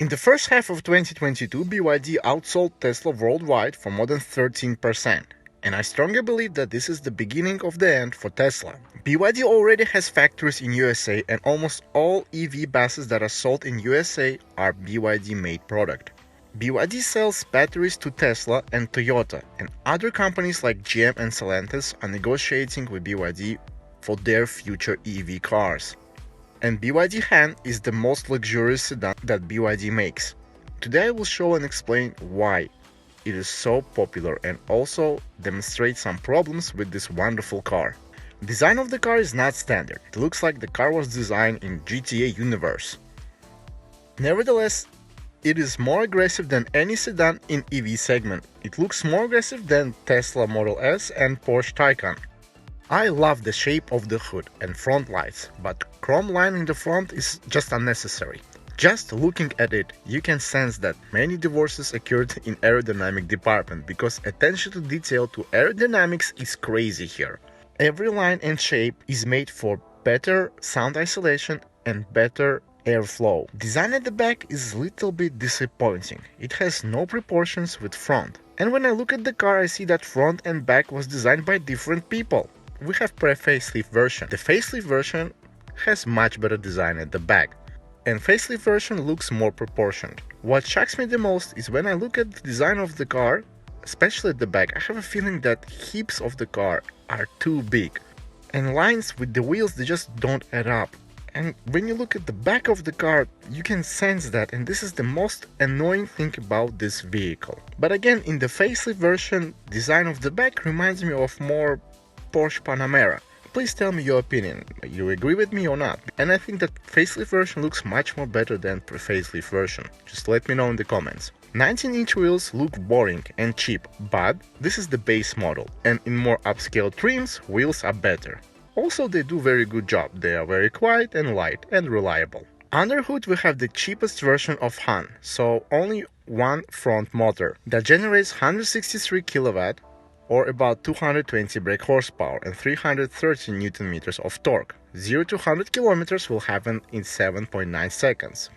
In the first half of 2022, BYD outsold Tesla worldwide for more than 13%. And I strongly believe that this is the beginning of the end for Tesla. BYD already has factories in USA, and almost all EV buses that are sold in USA are BYD made product. BYD sells batteries to Tesla and Toyota, and other companies like GM and Stellantis are negotiating with BYD for their future EV cars. And BYD HAN is the most luxurious sedan that BYD makes. Today I will show and explain why it is so popular and also demonstrate some problems with this wonderful car. Design of the car is not standard. It looks like the car was designed in GTA universe. Nevertheless, it is more aggressive than any sedan in EV segment. It looks more aggressive than Tesla Model S and Porsche Taycan. I love the shape of the hood and front lights, but chrome line in the front is just unnecessary. Just looking at it, you can sense that many divorces occurred in aerodynamic department because attention to detail to aerodynamics is crazy here. Every line and shape is made for better sound isolation and better airflow. Design at the back is a little bit disappointing. It has no proportions with front. And when I look at the car, I see that front and back was designed by different people. We have pre-facelift version. The facelift version has much better design at the back, and facelift version looks more proportioned. What shocks me the most is when I look at the design of the car, especially at the back, I have a feeling that hips of the car are too big, and lines with the wheels, they just don't add up. And when you look at the back of the car, you can sense that, and this is the most annoying thing about this vehicle. But again, in the facelift version, design of the back reminds me of more Porsche Panamera. Please tell me your opinion. You agree with me or not? And I think that facelift version looks much more better than pre-facelift version. Just let me know in the comments. 19-inch wheels look boring and cheap, but this is the base model, and in more upscale trims, wheels are better. Also, they do very good job. They are very quiet and light and reliable. Under hood we have the cheapest version of HAN, so only one front motor that generates 163 kW or about 220 brake horsepower and 330 Nm of torque. 0 to 100 km will happen in 7.9 seconds.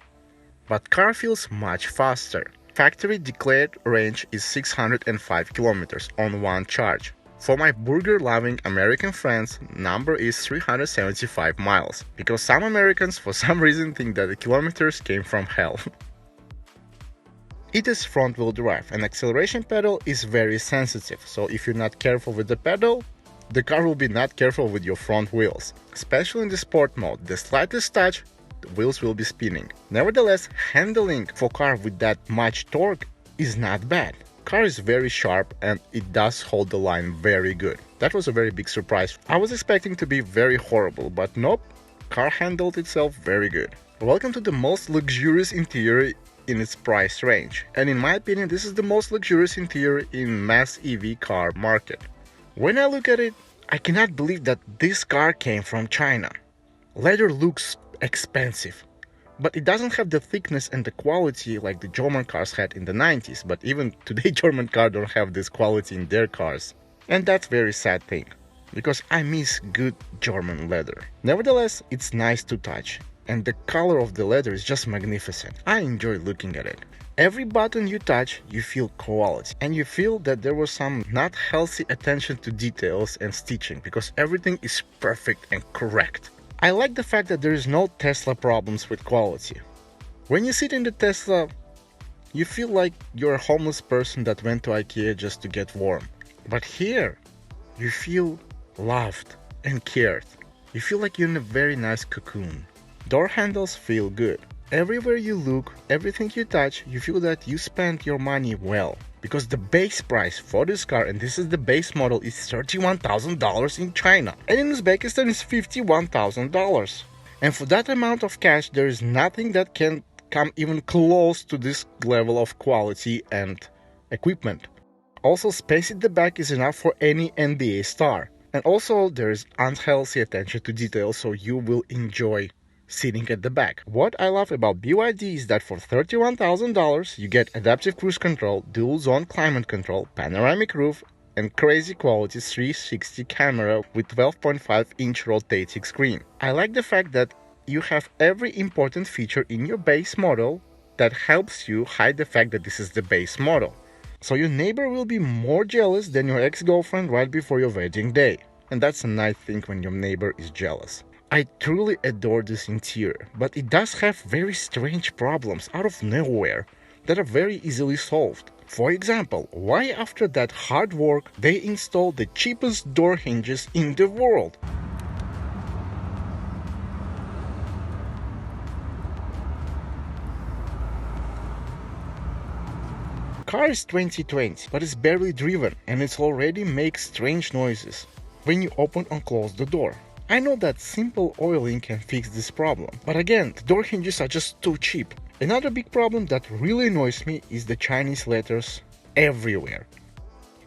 But car feels much faster. Factory declared range is 605 km on one charge. For my burger-loving American friends, number is 375 miles, because some Americans for some reason think that the kilometers came from hell. It is front-wheel drive, and acceleration pedal is very sensitive, so if you're not careful with the pedal, the car will be not careful with your front wheels. Especially in the sport mode, the slightest touch, the wheels will be spinning. Nevertheless, handling for car with that much torque is not bad. Car is very sharp and it does hold the line very good. That was a very big surprise. I was expecting to be very horrible, but nope, car handled itself very good. Welcome to the most luxurious interior in its price range, and in my opinion this is the most luxurious interior in mass EV car market. When I look at it, I cannot believe that this car came from China. Leather looks expensive, but it doesn't have the thickness and the quality like the German cars had in the 90s, but even today German cars don't have this quality in their cars. And that's very sad thing, because I miss good German leather. Nevertheless, it's nice to touch, and the color of the leather is just magnificent. I enjoy looking at it. Every button you touch, you feel quality, and you feel that there was some not healthy attention to details and stitching, because everything is perfect and correct. I like the fact that there is no Tesla problems with quality. When you sit in the Tesla, you feel like you're a homeless person that went to IKEA just to get warm. But here, you feel loved and cared. You feel like you're in a very nice cocoon. Door handles feel good. Everywhere you look, everything you touch, you feel that you spent your money well. Because the base price for this car, and this is the base model, is $31,000 in China. And in Uzbekistan it's $51,000. And for that amount of cash, there is nothing that can come even close to this level of quality and equipment. Also, space at the back is enough for any NBA star. And also, there is unhealthy attention to detail, so you will enjoy sitting at the back. What I love about BYD is that for $31,000 you get adaptive cruise control, dual zone climate control, panoramic roof, and crazy quality 360 camera with 12.5-inch rotating screen. I like the fact that you have every important feature in your base model that helps you hide the fact that this is the base model. So your neighbor will be more jealous than your ex-girlfriend right before your wedding day. And that's a nice thing when your neighbor is jealous. I truly adore this interior, but it does have very strange problems out of nowhere that are very easily solved. For example, why after that hard work they installed the cheapest door hinges in the world? Car is 2020, but it's barely driven and it already makes strange noises when you open and close the door. I know that simple oiling can fix this problem, but again, the door hinges are just too cheap. Another big problem that really annoys me is the Chinese letters everywhere.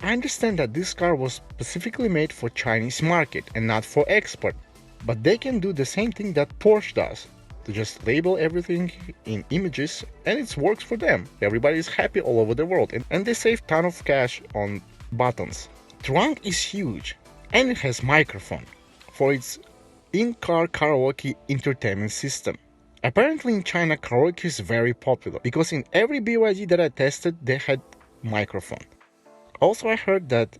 I understand that this car was specifically made for Chinese market and not for export, but they can do the same thing that Porsche does. To just label everything in images and it works for them. Everybody is happy all over the world and they save ton of cash on buttons. Trunk is huge and it has microphone for its in-car karaoke entertainment system. Apparently in China karaoke is very popular because in every BYD that I tested they had microphone. Also I heard that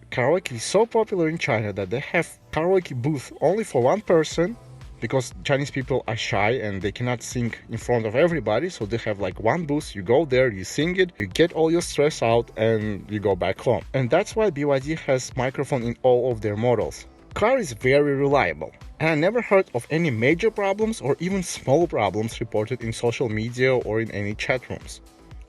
karaoke is so popular in China that they have karaoke booth only for one person because Chinese people are shy and they cannot sing in front of everybody, so they have like one booth, you go there, you sing it, you get all your stress out and you go back home. And that's why BYD has microphone in all of their models. Car is very reliable and I never heard of any major problems or even small problems reported in social media or in any chat rooms.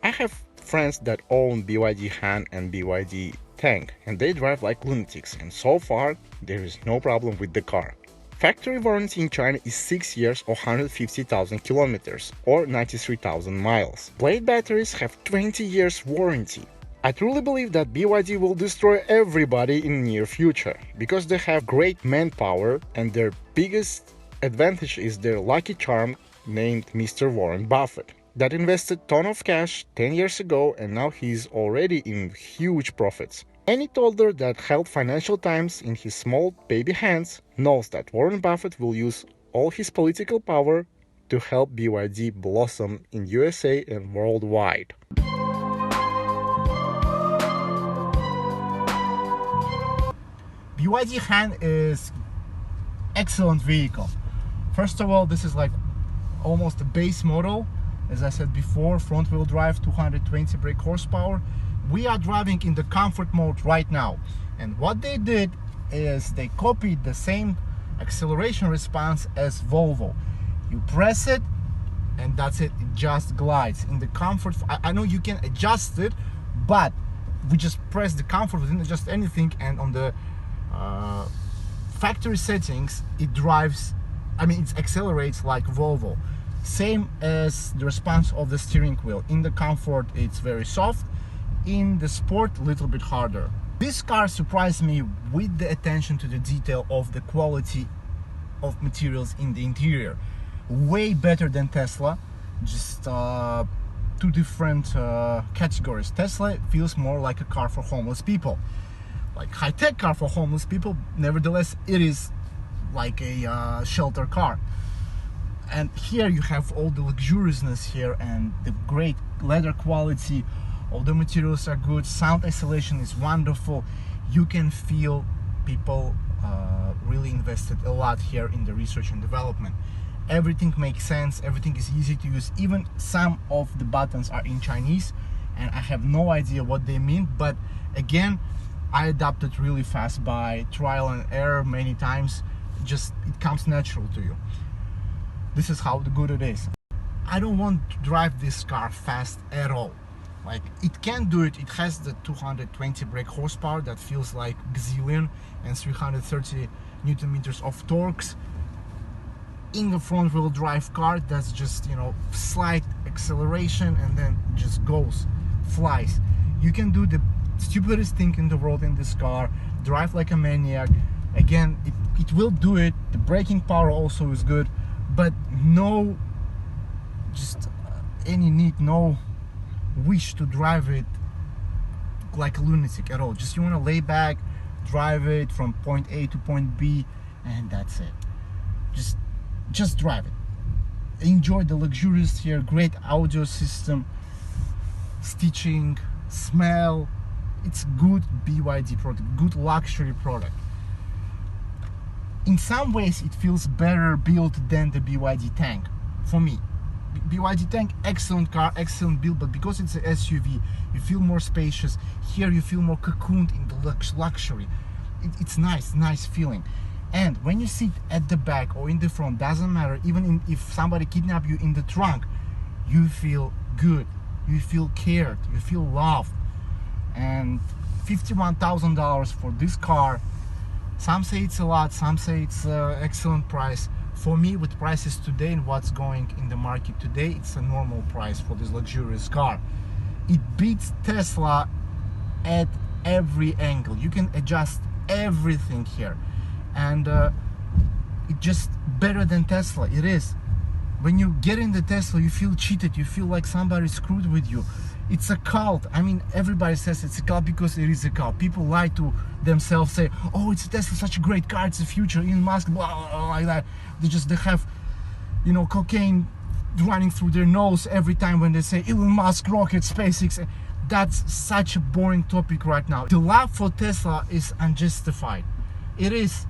I have friends that own BYD HAN and BYD Tank and they drive like lunatics and so far there is no problem with the car. Factory warranty in China is 6 years or 150,000 kilometers or 93,000 miles. Blade batteries have 20 years warranty. I truly believe that BYD will destroy everybody in the near future because they have great manpower and their biggest advantage is their lucky charm named Mr. Warren Buffett that invested ton of cash 10 years ago and now he's already in huge profits. Any toddler that held Financial Times in his small baby hands knows that Warren Buffett will use all his political power to help BYD blossom in USA and worldwide. BYD HAN is excellent vehicle. First of all, this is like almost a base model. As I said before, front wheel drive, 220 brake horsepower. We are driving in the comfort mode right now, and what they did is they copied the same acceleration response as Volvo. You press it and that's it, it just glides in the comfort. I know you can adjust it, but we just press the comfort, we didn't adjust anything, and on the factory settings it drives, it accelerates like Volvo. Same as the response of the steering wheel. In the comfort it's very soft, in the sport a little bit harder. This car surprised me with the attention to the detail of the quality of materials in the interior. Way better than Tesla. Just two different categories. Tesla feels more like a car for homeless people, like high-tech car for homeless people. Nevertheless, it is like a shelter car. And here you have all the luxuriousness here and the great leather quality. All the materials are good, sound isolation is wonderful. You can feel people really invested a lot here in the research and development. Everything makes sense, everything is easy to use. Even some of the buttons are in Chinese and I have no idea what they mean, but again, I adapted really fast by trial and error many times. Just it comes natural to you. This is how good it is. I don't want to drive this car fast at all. Like, it can do it. It has the 220 brake horsepower that feels like gazillion and 330 Newton meters of torques. In the front wheel drive car, that's just, slight acceleration and then just goes, flies. You can do the stupidest thing in the world in this car, drive like a maniac. Again, it will do it. The braking power also is good, but no, just any need, no wish to drive it like a lunatic at all. Just you want to lay back, drive it from point A to point B, and that's it. Just drive it. enjoy the luxurious here, great audio system, stitching, smell. It's good BYD product, good luxury product. In some ways it feels better built than the BYD tank for me. BYD tank, excellent car, excellent build, but because it's an SUV, you feel more spacious. Here you feel more cocooned in the luxury. It's nice feeling. And when you sit at the back or in the front, doesn't matter, even if somebody kidnap you in the trunk, you feel good, you feel cared, you feel loved. And $51,000 for this car, some say it's a lot, some say it's an excellent price. For me, with prices today and what's going in the market today, it's a normal price for this luxurious car. It beats Tesla at every angle. You can adjust everything here, and it's just better than Tesla. It is. When you get in the Tesla, you feel cheated, you feel like somebody screwed with you. It's a cult. I mean, everybody says it's a cult because it is a cult. People lie to themselves, say, oh, it's a Tesla, such a great car, it's the future, Elon Musk, blah, blah, blah, like that. They have, you know, cocaine running through their nose every time when they say Elon Musk, rocket, SpaceX. That's such a boring topic right now. The love for Tesla is unjustified. It is.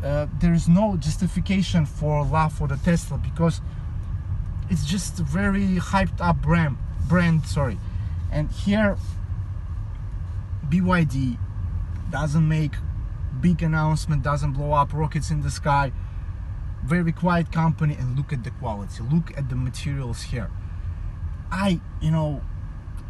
There is no justification for love for the Tesla because it's just a very hyped up brand. And here BYD doesn't make big announcement, doesn't blow up rockets in the sky. Very quiet company, and look at the quality, look at the materials here. I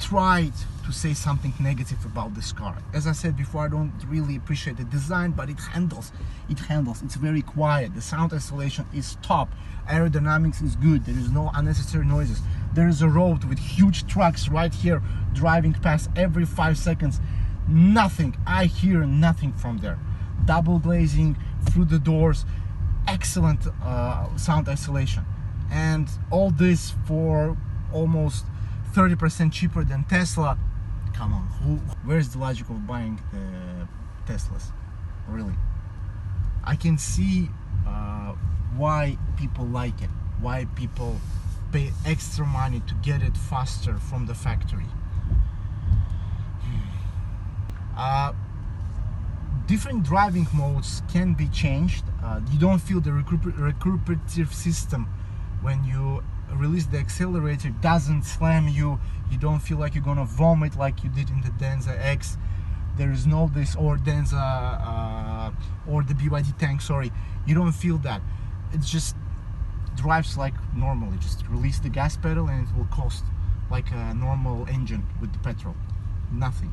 tried to say something negative about this car. As I said before, I don't really appreciate the design, but it handles. It's very quiet. The sound isolation is top. Aerodynamics is good. There is no unnecessary noises. There is a road with huge trucks right here driving past every 5 seconds. Nothing. I hear nothing from there. Double glazing through the doors. Excellent sound isolation. And all this for almost 30% cheaper than Tesla. Come on, where's the logic of buying the Teslas? Really, I can see why people like it, why people pay extra money to get it faster from the factory. Different driving modes can be changed. You don't feel the recuperative system when you release the accelerator. It doesn't slam you. You don't feel like you're gonna vomit like you did in the Denza X. There is no this, or Denza or the BYD tank, sorry. You don't feel that. It just drives like normally. Just release the gas pedal and it will cost like a normal engine with the petrol. Nothing.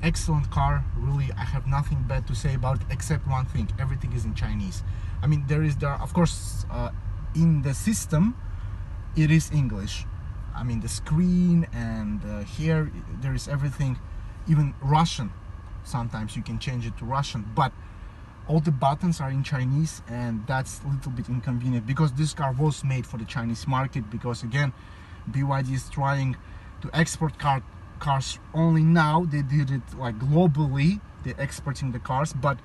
Excellent car, really. I have nothing bad to say about it except one thing: everything is in Chinese. I mean, there are of course in the system it is English. I mean, the screen and here there is everything, even Russian. Sometimes you can change it to Russian, but all the buttons are in Chinese, and that's a little bit inconvenient because this car was made for the Chinese market. Because again, BYD is trying to export cars only now. They did it like globally, they're exporting the cars, but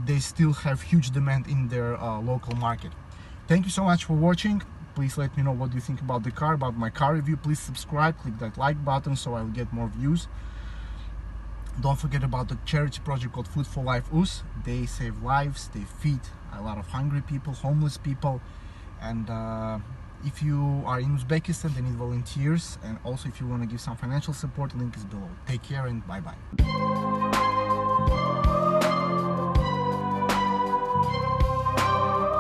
they still have huge demand in their local market. Thank you so much for watching. Please let me know what you think about the car, about my car review. Please subscribe, click that like button so I'll get more views. Don't forget about the charity project called Food for Life US. They save lives, they feed a lot of hungry people, homeless people. And if you are in Uzbekistan, they need volunteers. And also if you want to give some financial support, link is below. Take care and bye bye.